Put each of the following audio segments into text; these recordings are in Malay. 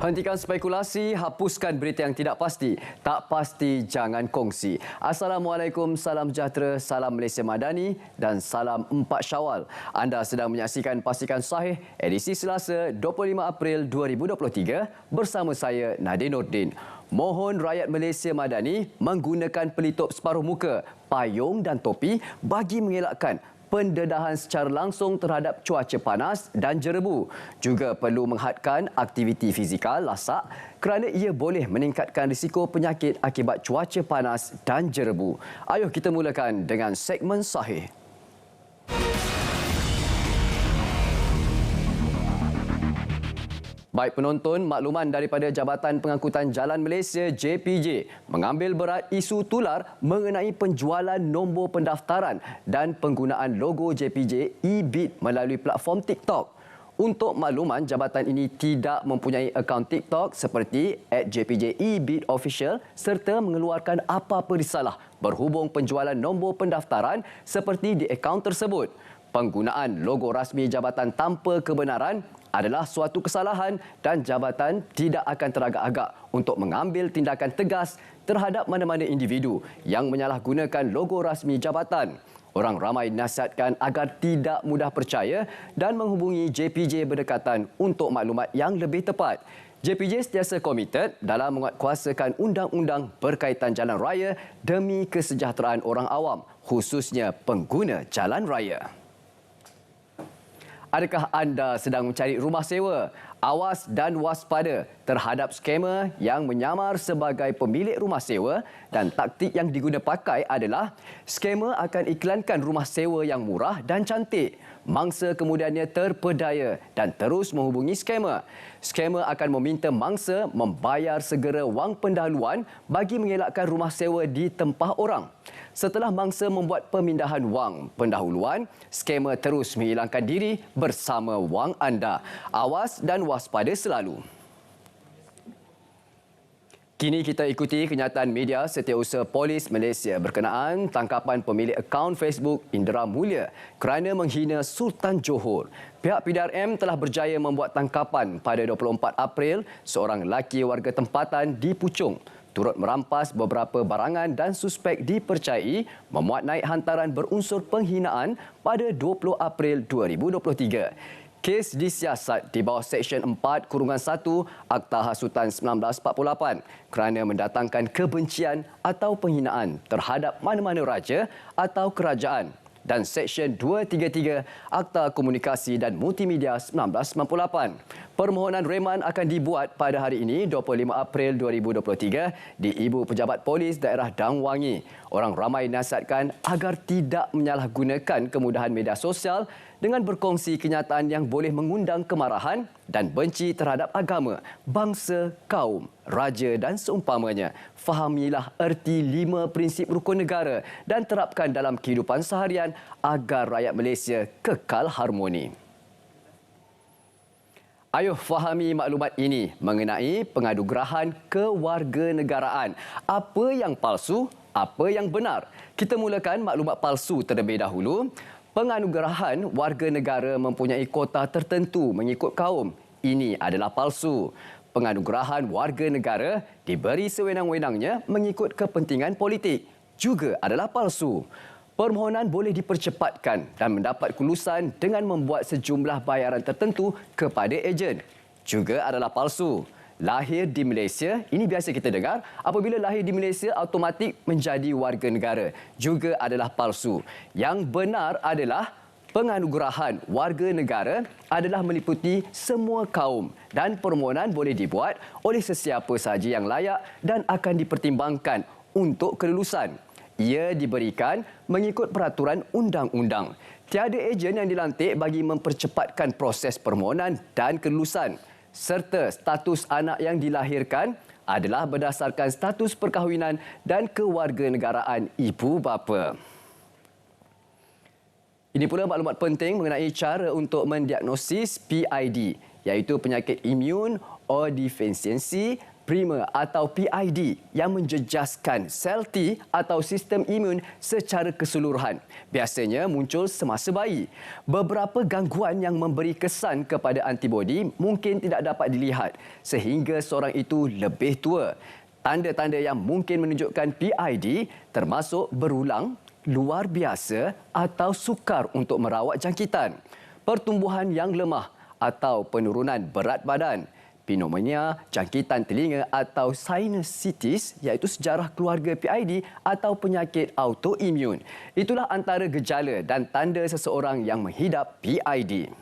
Hentikan spekulasi, hapuskan berita yang tidak pasti. Tak pasti, jangan kongsi. Assalamualaikum, salam sejahtera, salam Malaysia Madani dan salam 4 Syawal. Anda sedang menyaksikan Pastikan Sahih edisi Selasa 25 April 2023 bersama saya Nadin Nordin. Mohon rakyat Malaysia Madani menggunakan pelitup separuh muka, payung dan topi bagi mengelakkan pendedahan secara langsung terhadap cuaca panas dan jerebu. Juga perlu menghadkan aktiviti fizikal lasak kerana ia boleh meningkatkan risiko penyakit akibat cuaca panas dan jerebu. Ayuh kita mulakan dengan segmen Sahih. Baik penonton, makluman daripada Jabatan Pengangkutan Jalan Malaysia JPJ mengambil berat isu tular mengenai penjualan nombor pendaftaran dan penggunaan logo JPJ e-bid melalui platform TikTok. Untuk makluman, jabatan ini tidak mempunyai akaun TikTok seperti @JPJ e-bid official serta mengeluarkan apa-apa risalah berhubung penjualan nombor pendaftaran seperti di akaun tersebut. Penggunaan logo rasmi jabatan tanpa kebenaran adalah suatu kesalahan dan jabatan tidak akan teragak-agak untuk mengambil tindakan tegas terhadap mana-mana individu yang menyalahgunakan logo rasmi jabatan. Orang ramai nasihatkan agar tidak mudah percaya dan menghubungi JPJ berdekatan untuk maklumat yang lebih tepat. JPJ sentiasa komited dalam menguatkuasakan undang-undang berkaitan jalan raya demi kesejahteraan orang awam, khususnya pengguna jalan raya. Adakah anda sedang mencari rumah sewa? Awas dan waspada terhadap skamer yang menyamar sebagai pemilik rumah sewa dan taktik yang diguna pakai adalah skamer akan iklankan rumah sewa yang murah dan cantik. Mangsa kemudiannya terpedaya dan terus menghubungi skamer. Skamer akan meminta mangsa membayar segera wang pendahuluan bagi mengelakkan rumah sewa ditempah orang. Setelah mangsa membuat pemindahan wang pendahuluan, skamer terus menghilangkan diri bersama wang anda. Awas dan waspada selalu. Kini kita ikuti kenyataan media Setiausaha Polis Malaysia berkenaan tangkapan pemilik akaun Facebook Indra Mulia kerana menghina Sultan Johor. Pihak PDRM telah berjaya membuat tangkapan pada 24 April seorang lelaki warga tempatan di Puchong turut merampas beberapa barangan dan suspek dipercayai memuat naik hantaran berunsur penghinaan pada 20 April 2023. Kes disiasat di bawah Seksyen 4-1 Akta Hasutan 1948 kerana mendatangkan kebencian atau penghinaan terhadap mana-mana raja atau kerajaan dan Seksyen 233 Akta Komunikasi dan Multimedia 1998. Permohonan reman akan dibuat pada hari ini 25 April 2023 di Ibu Pejabat Polis Daerah Dang Wangi. Orang ramai nasihatkan agar tidak menyalahgunakan kemudahan media sosial dengan berkongsi kenyataan yang boleh mengundang kemarahan dan benci terhadap agama, bangsa, kaum, raja dan seumpamanya. Fahamilah erti 5 prinsip rukun negara dan terapkan dalam kehidupan seharian agar rakyat Malaysia kekal harmoni. Ayuh fahami maklumat ini mengenai penganugerahan kewarganegaraan. Apa yang palsu, apa yang benar? Kita mulakan maklumat palsu terlebih dahulu. Penganugerahan warga negara mempunyai kota tertentu mengikut kaum. Ini adalah palsu. Penganugerahan warga negara diberi sewenang-wenangnya mengikut kepentingan politik juga adalah palsu. Permohonan boleh dipercepatkan dan mendapat kelulusan dengan membuat sejumlah bayaran tertentu kepada ejen. Juga adalah palsu. Lahir di Malaysia, ini biasa kita dengar, apabila lahir di Malaysia automatik menjadi warga negara. Juga adalah palsu. Yang benar adalah penganugerahan warga negara adalah meliputi semua kaum dan permohonan boleh dibuat oleh sesiapa sahaja yang layak dan akan dipertimbangkan untuk kelulusan. Ia diberikan mengikut peraturan undang-undang. Tiada ejen yang dilantik bagi mempercepatkan proses permohonan dan kelulusan. Serta status anak yang dilahirkan adalah berdasarkan status perkahwinan dan kewarganegaraan ibu bapa. Ini pula maklumat penting mengenai cara untuk mendiagnosis PID, iaitu penyakit imun or defisiency primer atau PID yang menjejaskan sel T atau sistem imun secara keseluruhan. Biasanya muncul semasa bayi. Beberapa gangguan yang memberi kesan kepada antibodi mungkin tidak dapat dilihat sehingga seorang itu lebih tua. Tanda-tanda yang mungkin menunjukkan PID termasuk berulang, luar biasa atau sukar untuk merawat jangkitan, pertumbuhan yang lemah atau penurunan berat badan, pneumonia, jangkitan telinga atau sinusitis iaitu sejarah keluarga PID atau penyakit autoimun. Itulah antara gejala dan tanda seseorang yang menghidap PID.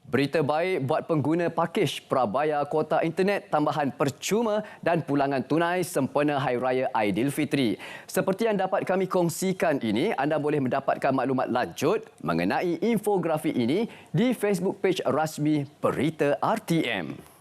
Berita baik buat pengguna pakej prabayar kuota internet tambahan percuma dan pulangan tunai sempena Hari Raya Aidilfitri. Seperti yang dapat kami kongsikan ini, anda boleh mendapatkan maklumat lanjut mengenai infografi ini di Facebook page rasmi Berita RTM.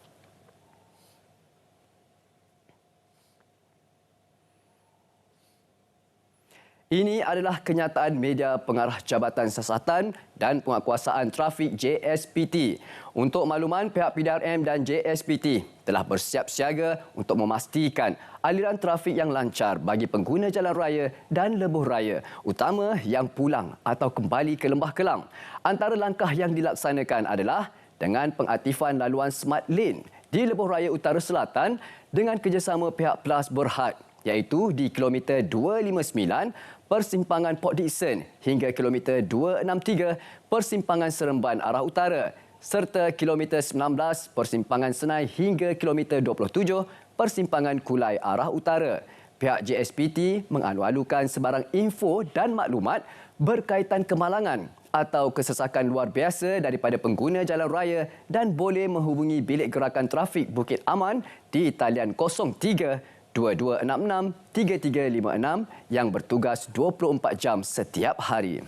Ini adalah kenyataan media pengarah Jabatan Siasatan dan Penguatkuasaan Trafik JSPT. Untuk makluman, pihak PDRM dan JSPT telah bersiap siaga untuk memastikan aliran trafik yang lancar bagi pengguna jalan raya dan lebuh raya, utama yang pulang atau kembali ke Lembah Kelang. Antara langkah yang dilaksanakan adalah dengan pengaktifan laluan Smart Lane di lebuh raya Utara Selatan dengan kerjasama pihak Plus Berhad, iaitu di kilometer 259 persimpangan Port Dickson hingga kilometer 263 persimpangan Seremban arah utara serta kilometer 19 persimpangan Senai hingga kilometer 27 persimpangan Kulai arah utara. Pihak JSPT mengalu-alukan sebarang info dan maklumat berkaitan kemalangan atau kesesakan luar biasa daripada pengguna jalan raya dan boleh menghubungi Bilik Gerakan Trafik Bukit Aman di talian 03 2266-3356 yang bertugas 24 jam setiap hari.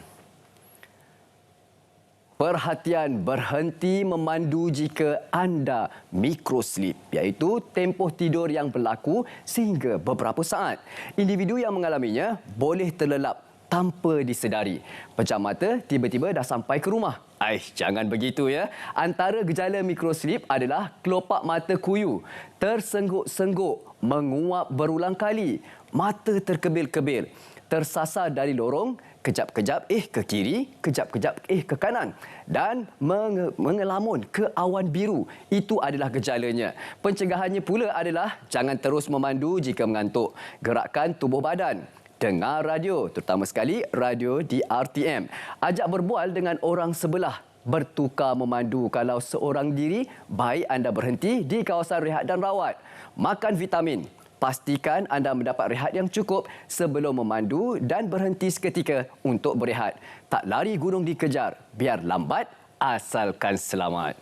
Perhatian, berhenti memandu jika anda microslip, iaitu tempoh tidur yang berlaku sehingga beberapa saat. Individu yang mengalaminya boleh terlelap tanpa disedari. Pejam mata tiba-tiba dah sampai ke rumah. Jangan begitu ya. Antara gejala microslip adalah kelopak mata kuyu, tersengguk-sengguk, menguap berulang kali, mata terkebil-kebil, tersasar dari lorong, kejap-kejap ke kiri, kejap-kejap ke kanan dan mengelamun ke awan biru. Itu adalah gejalanya. Pencegahannya pula adalah jangan terus memandu jika mengantuk. Gerakkan tubuh badan. Dengar radio, terutama sekali radio di RTM. Ajak berbual dengan orang sebelah. Bertukar memandu kalau seorang diri, baik anda berhenti di kawasan rehat dan rawat. Makan vitamin. Pastikan anda mendapat rehat yang cukup sebelum memandu dan berhenti seketika untuk berehat. Tak lari gunung dikejar, biar lambat asalkan selamat.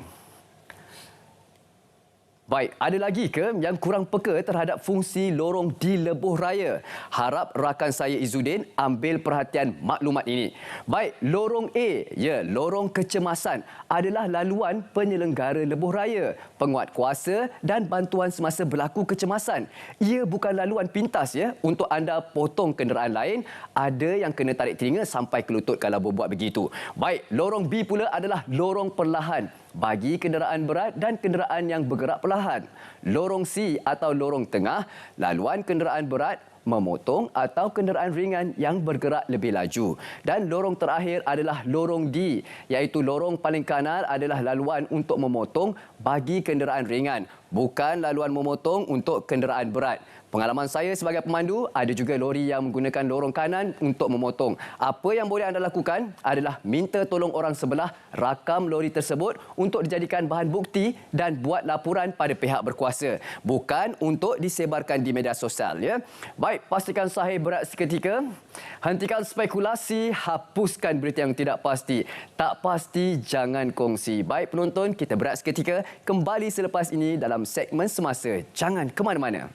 Baik, ada lagi ke yang kurang peka terhadap fungsi lorong di lebuh raya? Harap rakan saya Izzuddin ambil perhatian maklumat ini. Baik, lorong A, lorong kecemasan adalah laluan penyelenggara lebuh raya, penguat kuasa dan bantuan semasa berlaku kecemasan. Ia bukan laluan pintas untuk anda potong kenderaan lain. Ada yang kena tarik telinga sampai ke lutut kalau berbuat begitu. Baik, lorong B pula adalah lorong perlahan bagi kenderaan berat dan kenderaan yang bergerak perlahan. Lorong C atau lorong tengah, laluan kenderaan berat, memotong atau kenderaan ringan yang bergerak lebih laju. Dan lorong terakhir adalah lorong D, iaitu lorong paling kanan adalah laluan untuk memotong bagi kenderaan ringan, bukan laluan memotong untuk kenderaan berat. Pengalaman saya sebagai pemandu, ada juga lori yang menggunakan lorong kanan untuk memotong. Apa yang boleh anda lakukan adalah minta tolong orang sebelah rakam lori tersebut untuk dijadikan bahan bukti dan buat laporan pada pihak berkuasa. Bukan untuk disebarkan di media sosial. Baik, pastikan sahih berat seketika. Hentikan spekulasi, hapuskan berita yang tidak pasti. Tak pasti, jangan kongsi. Baik penonton, kita berat seketika. Kembali selepas ini dalam segmen semasa. Jangan ke mana-mana.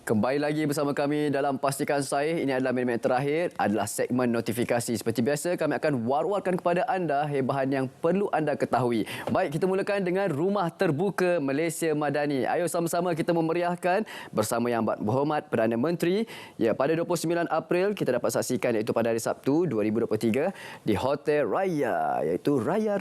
Kembali lagi bersama kami dalam Pastikan Sahih. Ini adalah minit-minit terakhir, adalah segmen notifikasi. Seperti biasa, kami akan war-warkan kepada anda hebahan yang perlu anda ketahui. Baik, kita mulakan dengan Rumah Terbuka Malaysia Madani. Ayo sama-sama kita memeriahkan bersama Yang Berhormat Perdana Menteri. Ya, pada 29 April kita dapat saksikan, iaitu pada hari Sabtu 2023 di Hotel Raya, iaitu Raya.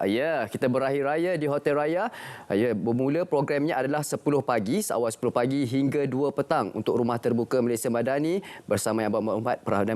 Ya, kita berakhir raya di Hotel Raya. Ya, bermula programnya adalah 10 pagi, seawal 10 pagi hingga 2 petang untuk Rumah Terbuka Malaysia Madani bersama Yang Berhormat Perdana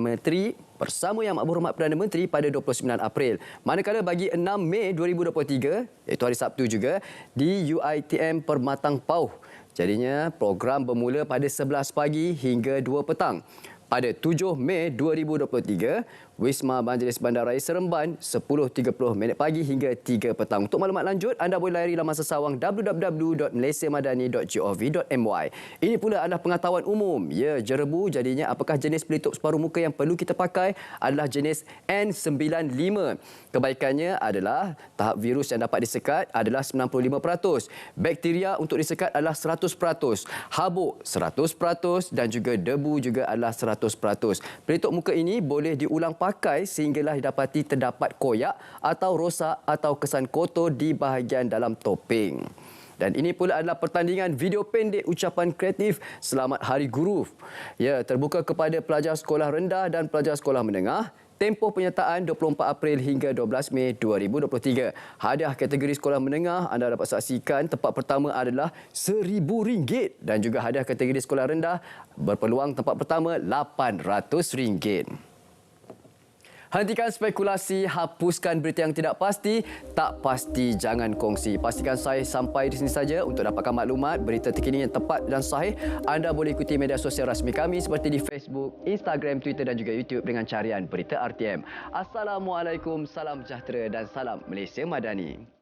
Menteri pada 29 April. Manakala bagi 6 Mei 2023, iaitu hari Sabtu juga, di UiTM Permatang Pauh. Jadinya program bermula pada 11 pagi hingga 2 petang. Pada 7 Mei 2023, Wisma Majlis Bandaraya Seremban 10.30 pagi hingga 3 petang. Untuk maklumat lanjut, anda boleh layari laman sesawang www.malaysiamadani.gov.my. Ini pula adalah pengetahuan umum. Ya, jerebu jadinya apakah jenis pelitup separuh muka yang perlu kita pakai adalah jenis N95. Kebaikannya adalah tahap virus yang dapat disekat adalah 95%. Bakteria untuk disekat adalah 100%. Habuk 100% dan juga debu juga adalah 100%. Pelitup muka ini boleh diulang pakai sehinggalah didapati terdapat koyak atau rosak atau kesan kotor di bahagian dalam topeng. Dan ini pula adalah pertandingan video pendek ucapan kreatif Selamat Hari Guru. Ya, terbuka kepada pelajar sekolah rendah dan pelajar sekolah menengah. Tempoh penyertaan 24 April hingga 12 Mei 2023. Hadiah kategori sekolah menengah anda dapat saksikan. Tempat pertama adalah RM1,000 dan juga hadiah kategori sekolah rendah berpeluang tempat pertama RM800. Hentikan spekulasi, hapuskan berita yang tidak pasti, tak pasti jangan kongsi. Pastikan Sahih sampai di sini saja. Untuk dapatkan maklumat, berita terkini yang tepat dan sahih, anda boleh ikuti media sosial rasmi kami seperti di Facebook, Instagram, Twitter dan juga YouTube dengan carian Berita RTM. Assalamualaikum, salam sejahtera dan salam Malaysia Madani.